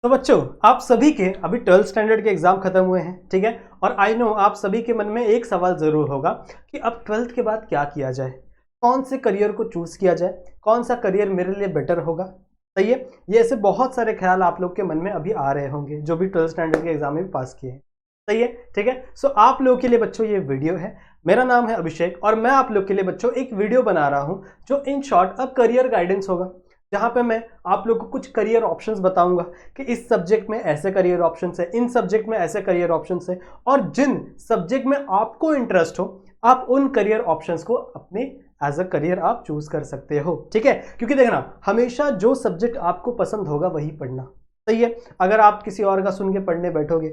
तो बच्चों, आप सभी के अभी 12th स्टैंडर्ड के एग्जाम खत्म हुए हैं, ठीक है। और आई नो आप सभी के मन में एक सवाल जरूर होगा कि अब 12th के बाद क्या किया जाए, कौन से करियर को चूज किया जाए, कौन सा करियर मेरे लिए बेटर होगा। सही है, ये ऐसे बहुत सारे ख्याल आप लोग के मन में अभी आ रहे होंगे जो भी 12th स्टैंडर्ड के एग्जाम में पास किए हैं। सही है, ठीक है। सो आप लोगों के लिए बच्चों ये वीडियो है। मेरा नाम है अभिषेक और मैं आप लोग के लिए बच्चों एक वीडियो बना रहा हूं जो इन शॉर्ट अब करियर गाइडेंस होगा, जहां पे मैं आप लोग को कुछ करियर ऑप्शंस बताऊंगा कि इस सब्जेक्ट में ऐसे करियर ऑप्शंस है, इन सब्जेक्ट में ऐसे करियर ऑप्शंस है, और जिन सब्जेक्ट में आपको इंटरेस्ट हो आप उन करियर ऑप्शंस को अपने एज अ करियर आप चूज कर सकते हो। ठीक है, क्योंकि देखना, हमेशा जो सब्जेक्ट आपको पसंद होगा वही पढ़ना। सही है, अगर आप किसी और का सुन के पढ़ने बैठोगे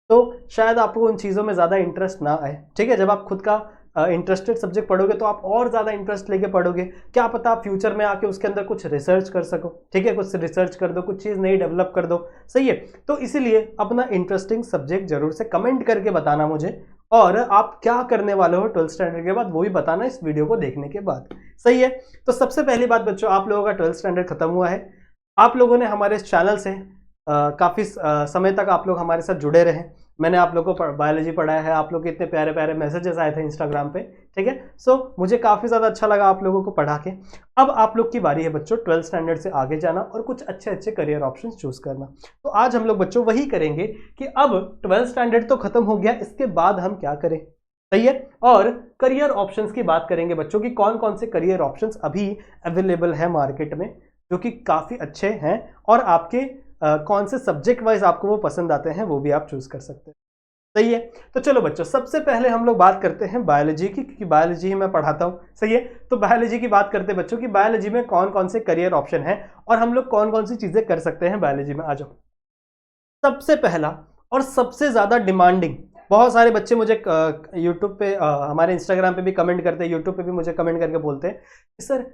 तो शायद आपको उन चीज़ों में ज़्यादा इंटरेस्ट ना आए। ठीक है, जब आप खुद का इंटरेस्टेड सब्जेक्ट पढ़ोगे तो आप और ज़्यादा इंटरेस्ट लेके पढ़ोगे। क्या पता आप फ्यूचर में आके उसके अंदर कुछ रिसर्च कर सको। ठीक है, कुछ रिसर्च कर दो, कुछ चीज़ नई डेवलप कर दो। सही है, तो इसीलिए अपना इंटरेस्टिंग सब्जेक्ट जरूर से कमेंट करके बताना मुझे, और आप क्या करने वाले हो 12th स्टैंडर्ड के बाद वो भी बताना इस वीडियो को देखने के बाद। सही है, तो सबसे पहली बात बच्चों, आप लोगों का 12th स्टैंडर्ड खत्म हुआ है। आप लोगों ने हमारे इस चैनल से काफ़ी समय तक आप लोग हमारे साथ जुड़े रहे। मैंने आप लोगों को बायोलॉजी पढ़ाया है, आप लोग के इतने प्यारे प्यारे मैसेजेस आए थे इंस्टाग्राम पे। ठीक है, सो मुझे काफ़ी ज़्यादा अच्छा लगा आप लोगों को पढ़ा के। अब आप लोग की बारी है बच्चों 12th स्टैंडर्ड से आगे जाना और कुछ अच्छे अच्छे करियर ऑप्शंस चूज करना। तो आज हम लोग बच्चों वही करेंगे कि अब 12th स्टैंडर्ड तो खत्म हो गया, इसके बाद हम क्या करें। सही है, और करियर ऑप्शंस की बात करेंगे बच्चों की कौन कौन से करियर ऑप्शंस अभी अवेलेबल है मार्केट में जो कि काफ़ी अच्छे हैं, और आपके कौन से सब्जेक्ट वाइज आपको वो पसंद आते हैं वो भी आप चूज कर सकते हैं। सही है, तो चलो बच्चों, सबसे पहले हम लोग बात करते हैं बायोलॉजी की, क्योंकि बायोलॉजी ही मैं पढ़ाता हूँ। सही है, तो बायोलॉजी की बात करते हैं बच्चों की बायोलॉजी में कौन कौन से करियर ऑप्शन है और हम लोग कौन कौन सी चीजें कर सकते हैं बायोलॉजी में। आ जाओ, सबसे पहला और सबसे ज्यादा डिमांडिंग, बहुत सारे बच्चे मुझे यूट्यूब पे हमारे इंस्टाग्राम पे भी कमेंट करते हैं, यूट्यूब पे भी मुझे कमेंट करके बोलते हैं कि सर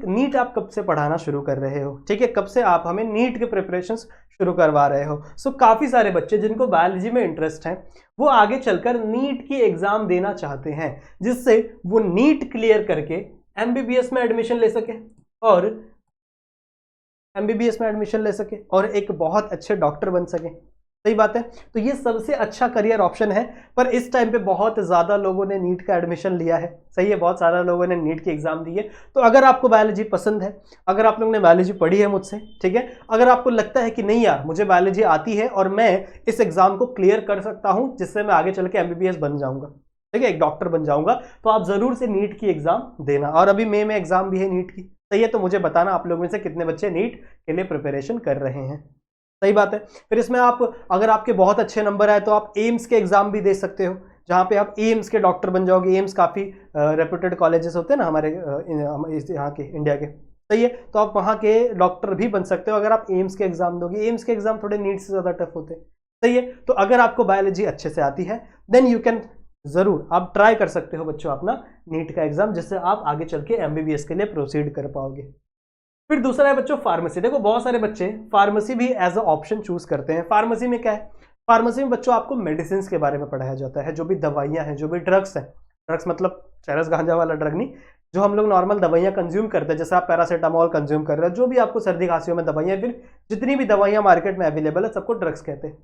नीट आप कब से पढ़ाना शुरू कर रहे हो। ठीक है, कब से आप हमें नीट के प्रिपरेशंस शुरू करवा रहे हो। सो काफ़ी सारे बच्चे जिनको बायोलॉजी में इंटरेस्ट है वो आगे चलकर नीट की एग्ज़ाम देना चाहते हैं, जिससे वो नीट क्लियर करके एमबीबीएस में एडमिशन ले सके और एमबीबीएस में एडमिशन ले सके और एक बहुत अच्छे डॉक्टर बन सके। सही बात है, तो ये सबसे अच्छा करियर ऑप्शन है। पर इस टाइम पे बहुत ज़्यादा लोगों ने नीट का एडमिशन लिया है। सही है, बहुत सारे लोगों ने नीट की एग्जाम दी है। तो अगर आपको बायोलॉजी पसंद है, अगर आप लोगों ने बायोलॉजी पढ़ी है मुझसे, ठीक है, अगर आपको लगता है कि नहीं यार मुझे बायोलॉजी आती है और मैं इस एग्जाम को क्लियर कर सकता हूँ जिससे मैं आगे चल के एमबीबीएस बन जाऊंगा, ठीक है, एक डॉक्टर बन जाऊंगा, तो आप जरूर से नीट की एग्जाम देना। और अभी मई में एग्जाम भी है नीट की। सही है, तो मुझे बताना आप लोगों में से कितने बच्चे नीट के लिए प्रिपरेशन कर रहे हैं। सही बात है, फिर इसमें आप अगर आपके बहुत अच्छे नंबर आए तो आप एम्स के एग्जाम भी दे सकते हो, जहाँ पे आप एम्स के डॉक्टर बन जाओगे। एम्स काफ़ी रेप्यूटेड कॉलेजेस होते हैं ना हमारे यहाँ के इंडिया के। सही है, तो आप वहाँ के डॉक्टर भी बन सकते हो अगर आप एम्स के एग्जाम दोगे। एम्स के एग्जाम थोड़े नीट से ज़्यादा टफ होते हैं। सही है, तो अगर आपको बायोलॉजी अच्छे से आती है देन यू कैन जरूर आप ट्राई कर सकते हो बच्चों अपना नीट का एग्जाम, जिससे आप आगे चल के एमबीबीएस के लिए प्रोसीड कर पाओगे। फिर दूसरा है बच्चों फार्मेसी। देखो बहुत सारे बच्चे फार्मेसी भी एज अ ऑप्शन चूज करते हैं। फार्मेसी में क्या है, फार्मेसी में बच्चों आपको मेडिसिन के बारे में पढ़ाया जाता है, जो भी दवाइयाँ हैं, जो भी ड्रग्स हैं। ड्रग्स मतलब चरस गांजा वाला ड्रग नहीं, जो हम लोग नॉर्मल दवाइयाँ कंज्यूम करते हैं, जैसे आप पैरासीटामोल कंज्यूम कर रहे हो, जो भी आपको सर्दी खांसियों में दवाइयाँ, फिर जितनी भी दवाइयाँ मार्केट में अवेलेबल है सबको ड्रग्स कहते हैं।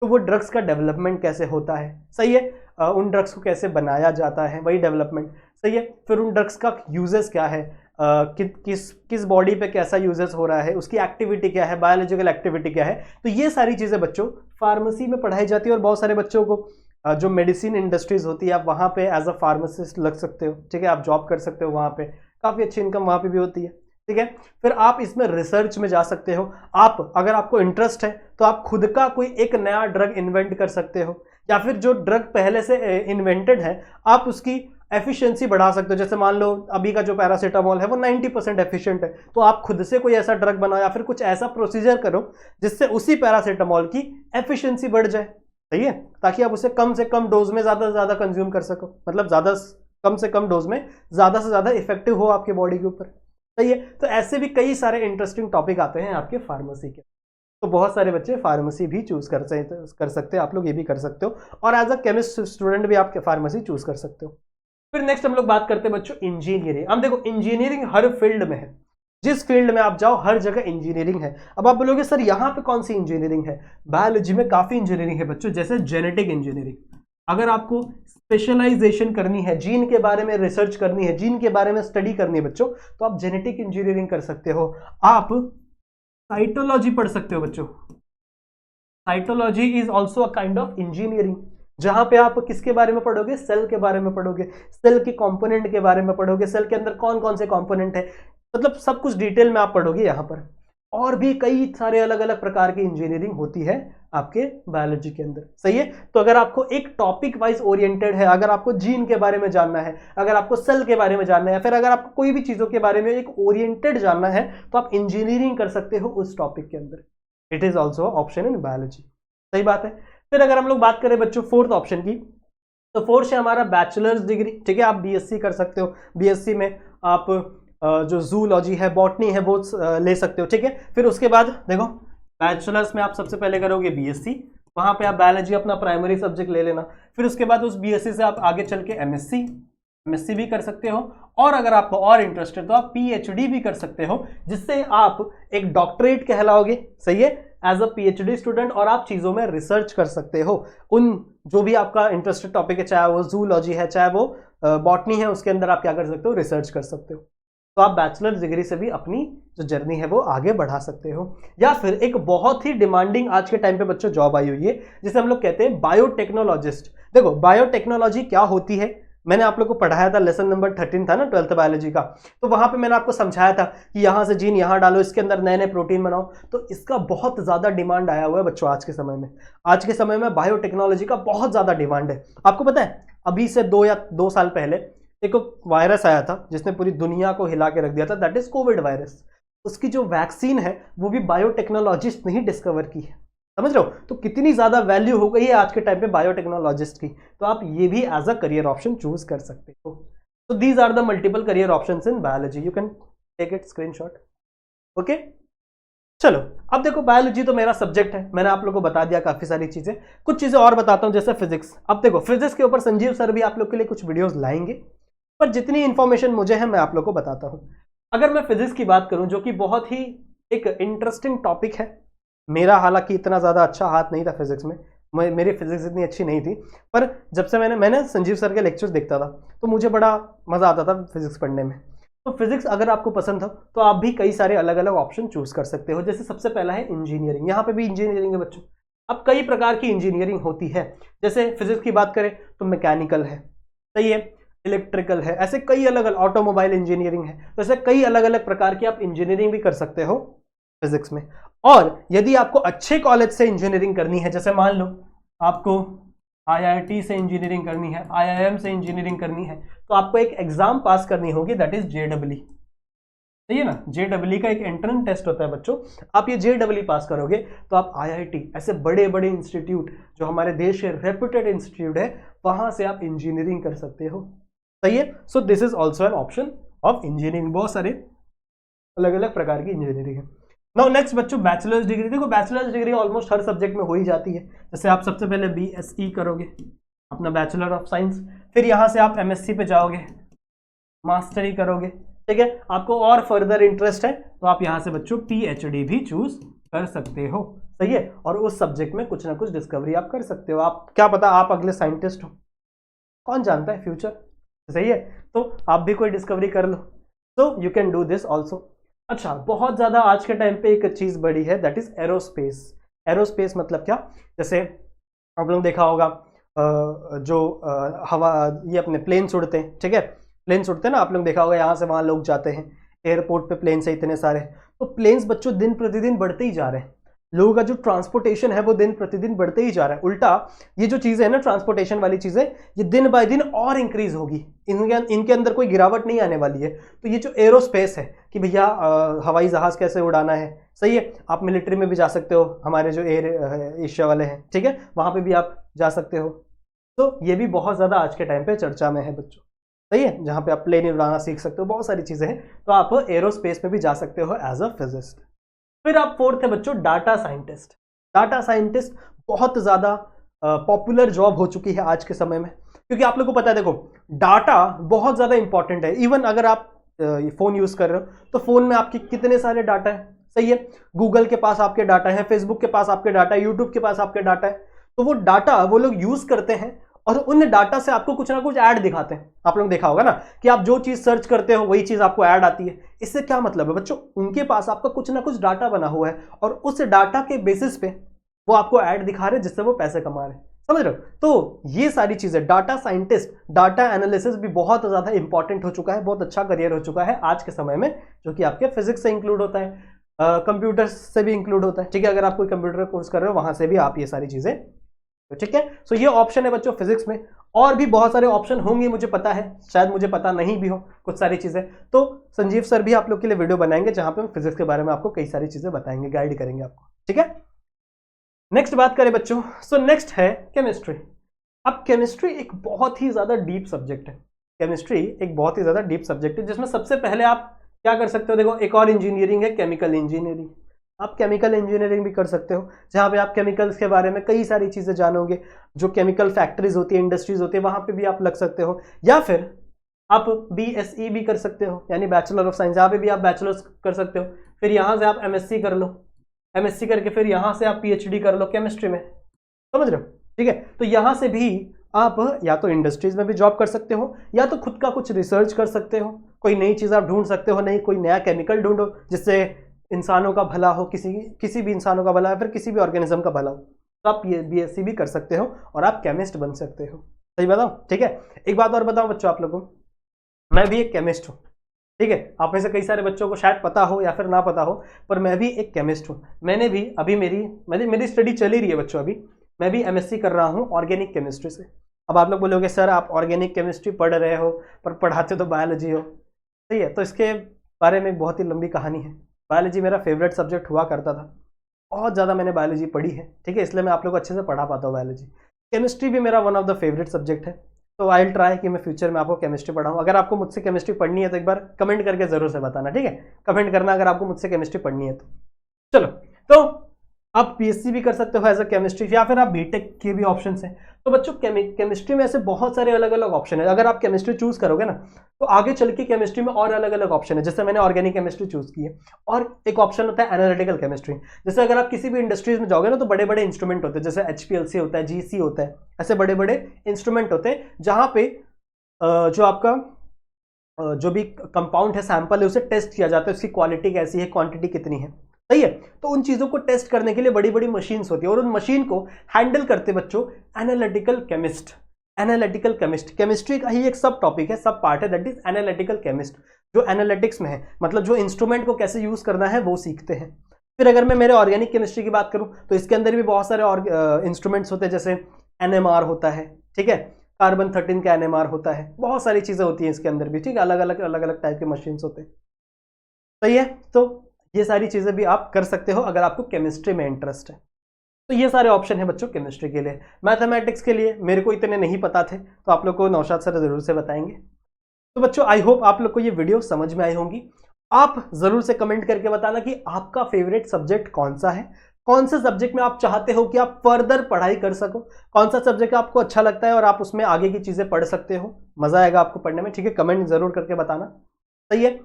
तो वो ड्रग्स का डेवलपमेंट कैसे होता है, सही है, उन ड्रग्स को कैसे बनाया जाता है, वही डेवलपमेंट। सही है, फिर उन ड्रग्स का यूजेस क्या है, किस बॉडी पे कैसा यूजेस हो रहा है, उसकी एक्टिविटी क्या है, बायोलॉजिकल एक्टिविटी क्या है। तो ये सारी चीज़ें बच्चों फार्मेसी में पढ़ाई जाती है। और बहुत सारे बच्चों को जो मेडिसिन इंडस्ट्रीज होती है आप वहाँ पे एज अ फार्मासिस्ट लग सकते हो। ठीक है, आप जॉब कर सकते हो वहाँ पे, काफ़ी अच्छी इनकम वहाँ पे भी होती है। ठीक है, फिर आप इसमें रिसर्च में जा सकते हो। आप अगर आपको इंटरेस्ट है तो आप खुद का कोई एक नया ड्रग इन्वेंट कर सकते हो, या फिर जो ड्रग पहले से इन्वेंटेड है आप उसकी एफिशिएंसी बढ़ा सकते हो। जैसे मान लो अभी का जो पैरासीटामोल है वो 90% एफिशिएंट है, तो आप खुद से कोई ऐसा ड्रग बनाओ या फिर कुछ ऐसा प्रोसीजर करो जिससे उसी पैरासीटामोल की एफिशिएंसी बढ़ जाए। सही है, ताकि आप उसे कम से कम डोज में ज़्यादा से ज़्यादा कंज्यूम कर सको, मतलब कम से कम डोज में ज़्यादा से ज़्यादा इफेक्टिव हो आपके बॉडी के ऊपर। सही है, तो ऐसे भी कई सारे इंटरेस्टिंग टॉपिक आते हैं आपके फार्मेसी के। तो बहुत सारे बच्चे फार्मेसी भी चूज कर सकते हैं, आप लोग ये भी कर सकते हो, और एज अ केमिस्ट स्टूडेंट भी आप फार्मेसी चूज कर सकते हो। फिर नेक्स्ट हम लोग बात करते हैं बच्चों इंजीनियरिंग। अब देखो इंजीनियरिंग हर फील्ड में है, जिस फील्ड में आप जाओ हर जगह इंजीनियरिंग है। अब आप बोलोगे सर यहाँ पे कौन सी इंजीनियरिंग है? बायोलॉजी में काफी इंजीनियरिंग है बच्चों, जैसे जेनेटिक इंजीनियरिंग। अगर आपको स्पेशलाइजेशन करनी है, जीन के बारे में रिसर्च करनी है, जीन के बारे में स्टडी करनी है बच्चों, तो आप जेनेटिक इंजीनियरिंग कर सकते हो। आप साइटोलॉजी पढ़ सकते हो बच्चों। Cytology is also a kind of engineering, जहां पे आप किसके बारे में पढ़ोगे? सेल के बारे में पढ़ोगे, सेल के कंपोनेंट के बारे में पढ़ोगे, सेल के अंदर कौन कौन से कंपोनेंट है, मतलब सब कुछ डिटेल में आप पढ़ोगे यहाँ पर। और भी कई सारे अलग अलग प्रकार की इंजीनियरिंग होती है आपके बायोलॉजी के अंदर, सही है। तो अगर आपको एक टॉपिक वाइज ओरिएंटेड है, अगर आपको जीन के बारे में जानना है, अगर आपको सेल के बारे में जानना है, फिर अगर आपको कोई भी चीजों के बारे में एक ओरिएंटेड जानना है, तो आप इंजीनियरिंग कर सकते हो उस टॉपिक के अंदर। It is also option in biology, सही बात है। फिर अगर हम लोग बात करें बच्चों फोर्थ ऑप्शन की, तो फोर्थ है हमारा बैचलर्स डिग्री, ठीक है। आप बीएससी कर सकते हो, बीएससी में आप जो जूलॉजी है, बॉटनी है, वो ले सकते हो, ठीक है। फिर उसके बाद देखो बैचलर्स में आप सबसे पहले करोगे बीएससी, वहां पे आप बायोलॉजी अपना प्राइमरी सब्जेक्ट ले लेना। फिर उसके बाद उस बीएससी से आप आगे चल के एमएससी भी कर सकते हो, और अगर आपको और इंटरेस्ट है तो आप पीएचडी भी कर सकते हो, जिससे आप एक डॉक्टरेट कहलाओगे, सही है, एज अ पीएचडी स्टूडेंट, और आप चीजों में रिसर्च कर सकते हो। उन जो भी आपका इंटरेस्टेड टॉपिक है, चाहे वो जूलॉजी है, चाहे वो बॉटनी है, उसके अंदर आप क्या कर सकते हो? रिसर्च कर सकते हो। तो आप बैचलर डिग्री से भी अपनी जो जर्नी है वो आगे बढ़ा सकते हो। या फिर एक बहुत ही डिमांडिंग आज के टाइम पे बच्चों जॉब आई हुई है, जिसे हम लोग कहते हैं बायोटेक्नोलॉजिस्ट। देखो बायोटेक्नोलॉजी क्या होती है, मैंने आप लोग को पढ़ाया था, लेसन नंबर 13 था ना 12th बायोलॉजी का, तो वहां पे मैंने आपको समझाया था कि यहां से जीन यहां डालो, इसके अंदर नए नए प्रोटीन बनाओ। तो इसका बहुत ज्यादा डिमांड आया हुआ है बच्चों आज के समय में। आज के समय में बायोटेक्नोलॉजी का बहुत ज्यादा डिमांड है। आपको पता है अभी से 2 साल पहले एक वायरस आया था जिसने पूरी दुनिया को हिला के रख दिया था, दैट इज कोविड वायरस। उसकी जो वैक्सीन है वो भी बायोटेक्नोलॉजिस्ट ने ही डिस्कवर की है, समझ रहे हो? तो कितनी ज्यादा वैल्यू हो गई है आज के टाइम पे बायोटेक्नोलॉजिस्ट की। तो आप ये भी as a career option choose कर सकते हो। तो these are the multiple career options in biology, you can take it screenshot. Okay, चलो अब देखो बायोलॉजी तो मेरा सब्जेक्ट है, मैंने आप लोगों को बता दिया काफी सारी चीजें। कुछ चीजें और बताता हूं, जैसे फिजिक्स। अब देखो फिजिक्स के ऊपर संजीव सर भी आप लोग के लिए कुछ वीडियोस लाएंगे, पर जितनी इंफॉर्मेशन मुझे है मैं आप लोग को बताता हूं। अगर मैं फिजिक्स की बात करूं, जो कि बहुत ही एक इंटरेस्टिंग टॉपिक है, मेरा हालांकि इतना ज्यादा अच्छा हाथ नहीं था फिजिक्स में, मेरी फिजिक्स इतनी अच्छी नहीं थी, पर जब से मैंने संजीव सर के लेक्चर्स देखता था तो मुझे बड़ा मजा आता था फिजिक्स पढ़ने में। तो फिजिक्स अगर आपको पसंद हो तो आप भी कई सारे अलग अलग ऑप्शन चूज कर सकते हो। जैसे सबसे पहला है इंजीनियरिंग, यहाँ पे भी इंजीनियरिंग है बच्चों। अब कई प्रकार की इंजीनियरिंग होती है, जैसे फिजिक्स की बात करें तो मैकेनिकल है, सही है, इलेक्ट्रिकल है, ऐसे कई अलग अलग, ऑटोमोबाइल इंजीनियरिंग है, तो ऐसे कई अलग अलग प्रकार की आप इंजीनियरिंग भी कर सकते हो फिजिक्स में। और यदि आपको अच्छे कॉलेज से इंजीनियरिंग करनी है, जैसे मान लो आपको आईआईटी से इंजीनियरिंग करनी है, आईआईएम से इंजीनियरिंग करनी है, तो आपको एक एग्जाम पास करनी होगी, दैट इज जेडब्ल्यू, सही है ना। जेडब्ल्यू का एक एंट्रेंस टेस्ट होता है बच्चों, आप ये जेडब्ल्यू पास करोगे तो आप आईआईटी, ऐसे बड़े बड़े इंस्टीट्यूट जो हमारे देश के रेप्यूटेड इंस्टीट्यूट है, वहां से आप इंजीनियरिंग कर सकते हो, सही है। So this is also an option of engineering, बहुत सारे अलग अलग प्रकार की इंजीनियरिंग है। नाउ नेक्स्ट बच्चों बैचलर्स डिग्री। देखो बैचलर्स डिग्री ऑलमोस्ट हर सब्जेक्ट में हो ही जाती है। जैसे आप सबसे पहले बीएससी करोगे, अपना बैचलर ऑफ साइंस, फिर यहां से आप एमएससी पे जाओगे, मास्टरी करोगे, ठीक है। आपको और फर्दर इंटरेस्ट है तो आप यहां से बच्चों पीएचडी भी चूज कर सकते हो, सही है। और उस सब्जेक्ट में कुछ ना कुछ डिस्कवरी आप कर सकते हो। आप क्या पता आप अगले साइंटिस्ट हो, कौन जानता है फ्यूचर, सही है। तो आप भी कोई डिस्कवरी कर लो, so you can do this also. अच्छा, बहुत ज्यादा आज के टाइम पे एक चीज बड़ी है, दैट इज एरोस्पेस। एरोस्पेस मतलब क्या, जैसे आप लोग देखा होगा जो हवा, ये अपने प्लेन्स उड़ते हैं, ठीक है, प्लेन्स उड़ते हैं ना, आप लोग देखा होगा यहाँ से वहां लोग जाते हैं, एयरपोर्ट पे प्लेन्स है इतने सारे। तो प्लेन्स बच्चों दिन प्रतिदिन बढ़ते ही जा रहे हैं, लोगों का जो ट्रांसपोर्टेशन है वो दिन प्रतिदिन बढ़ते ही जा रहा है। उल्टा ये जो चीजें है ना, ट्रांसपोर्टेशन वाली चीजें, ये दिन बाय दिन और इंक्रीज होगी, इनके अंदर कोई गिरावट नहीं आने वाली है। तो ये जो एरोस्पेस है कि भैया हवाई जहाज कैसे उड़ाना है, सही है, आप मिलिट्री में भी जा सकते हो, हमारे जो एयर एशिया वाले हैं, ठीक है, वहां पे भी आप जा सकते हो। तो ये भी बहुत ज्यादा आज के टाइम पे चर्चा में है बच्चों, सही है, जहां पे आप प्लेन उड़ाना सीख सकते हो, बहुत सारी चीजें हैं। तो आप एरोस्पेस में भी जा सकते हो एज अ फिजिस्ट। फिर आप फोर्थ है बच्चों डाटा साइंटिस्ट। डाटा साइंटिस्ट बहुत ज्यादा पॉपुलर जॉब हो चुकी है आज के समय में, क्योंकि आप लोग को पता है, देखो डाटा बहुत ज्यादा इंपॉर्टेंट है। इवन अगर आप फ़ोन यूज़ कर रहे हो तो फ़ोन में आपके कितने सारे डाटा है, सही है। गूगल के पास आपके डाटा है, फेसबुक के पास आपके डाटा है, यूट्यूब के पास आपके डाटा है। तो वो डाटा वो लोग यूज़ करते हैं और उन डाटा से आपको कुछ ना कुछ ऐड दिखाते हैं। आप लोग देखा होगा ना कि आप जो चीज़ सर्च करते हो वही चीज़ आपको ऐड आती है। इससे क्या मतलब है बच्चों, उनके पास आपका कुछ ना कुछ डाटा बना हुआ है और उस डाटा के बेसिस पे वो आपको ऐड दिखा रहे हैं जिससे वो पैसे कमा रहे हैं, समझ रहे हो। तो ये सारी चीजें, डाटा साइंटिस्ट, डाटा एनालिसिस भी बहुत ज्यादा इंपॉर्टेंट हो चुका है, बहुत अच्छा करियर हो चुका है आज के समय में, जो कि आपके फिजिक्स से इंक्लूड होता है, कंप्यूटर से भी इंक्लूड होता है, ठीक है। अगर आप कोई कंप्यूटर कोर्स कर रहे हो वहां से भी आप ये सारी चीजें, तो ठीक है। सो ये ऑप्शन है बच्चों फिजिक्स में, और भी बहुत सारे ऑप्शन होंगे मुझे पता है, शायद मुझे पता नहीं भी हो कुछ सारी चीजें। तो संजीव सर भी आप लोग के लिए वीडियो बनाएंगे जहां पे हम फिजिक्स के बारे में आपको कई सारी चीजें बताएंगे, गाइड करेंगे आपको, ठीक है। नेक्स्ट बात करें बच्चों, सो नेक्स्ट है केमिस्ट्री। अब केमिस्ट्री एक बहुत ही ज्यादा डीप सब्जेक्ट है। केमिस्ट्री एक बहुत ही ज्यादा डीप सब्जेक्ट है जिसमें सबसे पहले आप क्या कर सकते हो, देखो एक और इंजीनियरिंग है केमिकल इंजीनियरिंग। आप केमिकल इंजीनियरिंग भी कर सकते हो जहां पे आप केमिकल्स के बारे में कई सारी चीजें जानोगे, जो केमिकल फैक्ट्रीज होती है, इंडस्ट्रीज होती है, वहां पे भी आप लग सकते हो। या फिर आप BSc भी कर सकते हो, यानी बैचलर ऑफ साइंस, यहाँ पे भी आप बैचलर्स कर सकते हो। फिर यहाँ से आप MSc कर लो, MSc करके फिर यहां से आप PhD कर लो केमिस्ट्री में, समझ रहे हो, ठीक है। तो यहां से भी आप या तो इंडस्ट्रीज में भी जॉब कर सकते हो, या तो खुद का कुछ रिसर्च कर सकते हो, कोई नई चीज आप ढूंढ सकते हो, नहीं कोई नया केमिकल ढूंढो जिससे इंसानों का भला हो, किसी भी इंसानों का भला है, फिर किसी भी ऑर्गेनिज्म का भला हो, तो आप BSc भी कर सकते हो और आप केमिस्ट बन सकते हो। सही बताओ, ठीक है। एक बात और बताऊं बच्चों आप लोगों को, मैं भी एक केमिस्ट हूं, ठीक है। आप में से कई सारे बच्चों को शायद पता हो या फिर ना पता हो, पर मैं भी एक केमिस्ट हूं। मैंने भी अभी मेरी स्टडी चल ही रही है बच्चों, अभी मैं भी MSc कर रहा हूं ऑर्गेनिक केमिस्ट्री से। अब आप लोग बोलोगे सर आप ऑर्गेनिक केमिस्ट्री पढ़ रहे हो पर पढ़ाते तो बायोलॉजी हो, सही है। तो इसके बारे में एक बहुत ही लंबी कहानी है। बायोलॉजी मेरा फेवरेट सब्जेक्ट हुआ करता था, बहुत ज़्यादा मैंने बायोलॉजी पढ़ी है, ठीक है, इसलिए मैं आप लोग को अच्छे से पढ़ा पाता हूँ बायोलॉजी। केमिस्ट्री भी मेरा one of the favourite subject है, तो आई विल ट्राई कि मैं फ्यूचर में आपको केमिस्ट्री पढ़ाऊँ। अगर आपको मुझसे केमिस्ट्री पढ़नी है तो एक बार कमेंट करके जरूर से बताना, ठीक है। कमेंट करना अगर आपको मुझसे केमिस्ट्री पढ़नी है तो। चलो, तो आप PhD भी कर सकते हो एज अ केमिस्ट्री, या फिर आप बीटेक के भी ऑप्शन हैं। तो बच्चों केमिस्ट्री में ऐसे बहुत सारे अलग अलग ऑप्शन है। अगर आप केमिस्ट्री चूज करोगे ना तो आगे चल के केमिस्ट्री में और अलग अलग ऑप्शन है, जैसे मैंने ऑर्गेनिक केमिस्ट्री चूज की है। और एक ऑप्शन होता है एनालिटिकल केमिस्ट्री। जैसे अगर आप किसी भी इंडस्ट्रीज में जाओगे ना तो बड़े बड़े इंस्ट्रूमेंट होते हैं, जैसे HPLC होता है, GC होता है, ऐसे बड़े बड़े इंस्ट्रूमेंट होते हैं जहां पे जो आपका जो भी कंपाउंड है, सैंपल है, उसे टेस्ट किया जाता है, उसकी क्वालिटी कैसी है, क्वांटिटी कितनी है, सही है। तो उन चीजों को टेस्ट करने के लिए बड़ी बड़ी मशीन्स होती है और उन मशीन को हैंडल करते बच्चों analytical chemist. Analytical chemist chemistry का ही एक सब टॉपिक है, सब पार्ट है, दैट इज एनालिटिकल केमिस्ट, जो एनालिटिक्स में है, मतलब जो इंस्ट्रूमेंट को कैसे यूज करना है वो सीखते हैं। फिर अगर मैं मेरे ऑर्गेनिक केमिस्ट्री की बात करूं तो इसके अंदर भी बहुत सारे इंस्ट्रूमेंट्स होते हैं, जैसे NMR होता है, ठीक है, कार्बन 13 का NMR होता है, बहुत सारी चीजें होती हैं इसके अंदर भी, ठीक है, अलग अलग टाइप के मशीन होते हैं, सही है। तो ये सारी चीजें भी आप कर सकते हो अगर आपको केमिस्ट्री में इंटरेस्ट है। तो ये सारे ऑप्शन है बच्चों केमिस्ट्री के लिए। मैथमेटिक्स के लिए मेरे को इतने नहीं पता थे, तो आप लोग को नौशाद सर जरूर से बताएंगे। तो बच्चों आई होप आप लोग को ये वीडियो समझ में आई होंगी। आप जरूर से कमेंट करके बताना कि आपका फेवरेट सब्जेक्ट कौन सा है, कौन से सब्जेक्ट में आप चाहते हो कि आप फर्दर पढ़ाई कर सको, कौन सा सब्जेक्ट आपको अच्छा लगता है और आप उसमें आगे की चीजें पढ़ सकते हो, मजा आएगा आपको पढ़ने में, ठीक है। कमेंट जरूर करके बताना, सही है।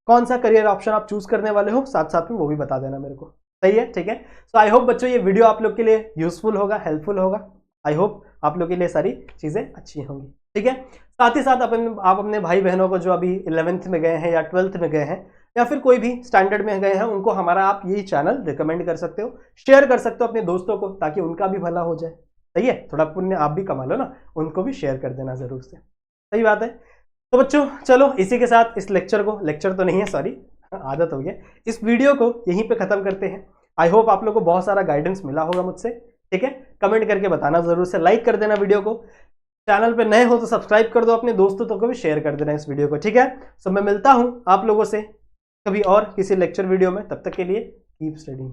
कौन सा करियर ऑप्शन आप चूज करने वाले हो साथ साथ में वो भी बता देना मेरे को, सही है, ठीक है। सो आई होप बच्चों ये वीडियो आप लोग के लिए यूजफुल होगा, हेल्पफुल होगा। आई होप आप लोग के लिए सारी चीजें अच्छी होंगी, ठीक है। साथ ही साथ आप अपने भाई बहनों को जो अभी 11th में गए हैं या 12th में गए हैं या फिर कोई भी स्टैंडर्ड में गए हैं, उनको हमारा आप यही चैनल रिकमेंड कर सकते हो, शेयर कर सकते हो अपने दोस्तों को, ताकि उनका भी भला हो जाए, सही है। थोड़ा पुण्य आप भी कमा लो ना, उनको भी शेयर कर देना जरूर से, सही बात है। तो बच्चों चलो इसी के साथ इस लेक्चर तो नहीं है, सॉरी, आदत हो गया, इस वीडियो को यहीं पे खत्म करते हैं। आई होप आप लोग को बहुत सारा गाइडेंस मिला होगा मुझसे, ठीक है। कमेंट करके बताना जरूर से, लाइक कर देना वीडियो को, चैनल पे नए हो तो सब्सक्राइब कर दो, अपने दोस्तों को भी शेयर कर देना इस वीडियो को, ठीक है। सो मैं मिलता हूं आप लोगों से कभी और किसी लेक्चर वीडियो में, तब तक के लिए कीप स्टडीइंग।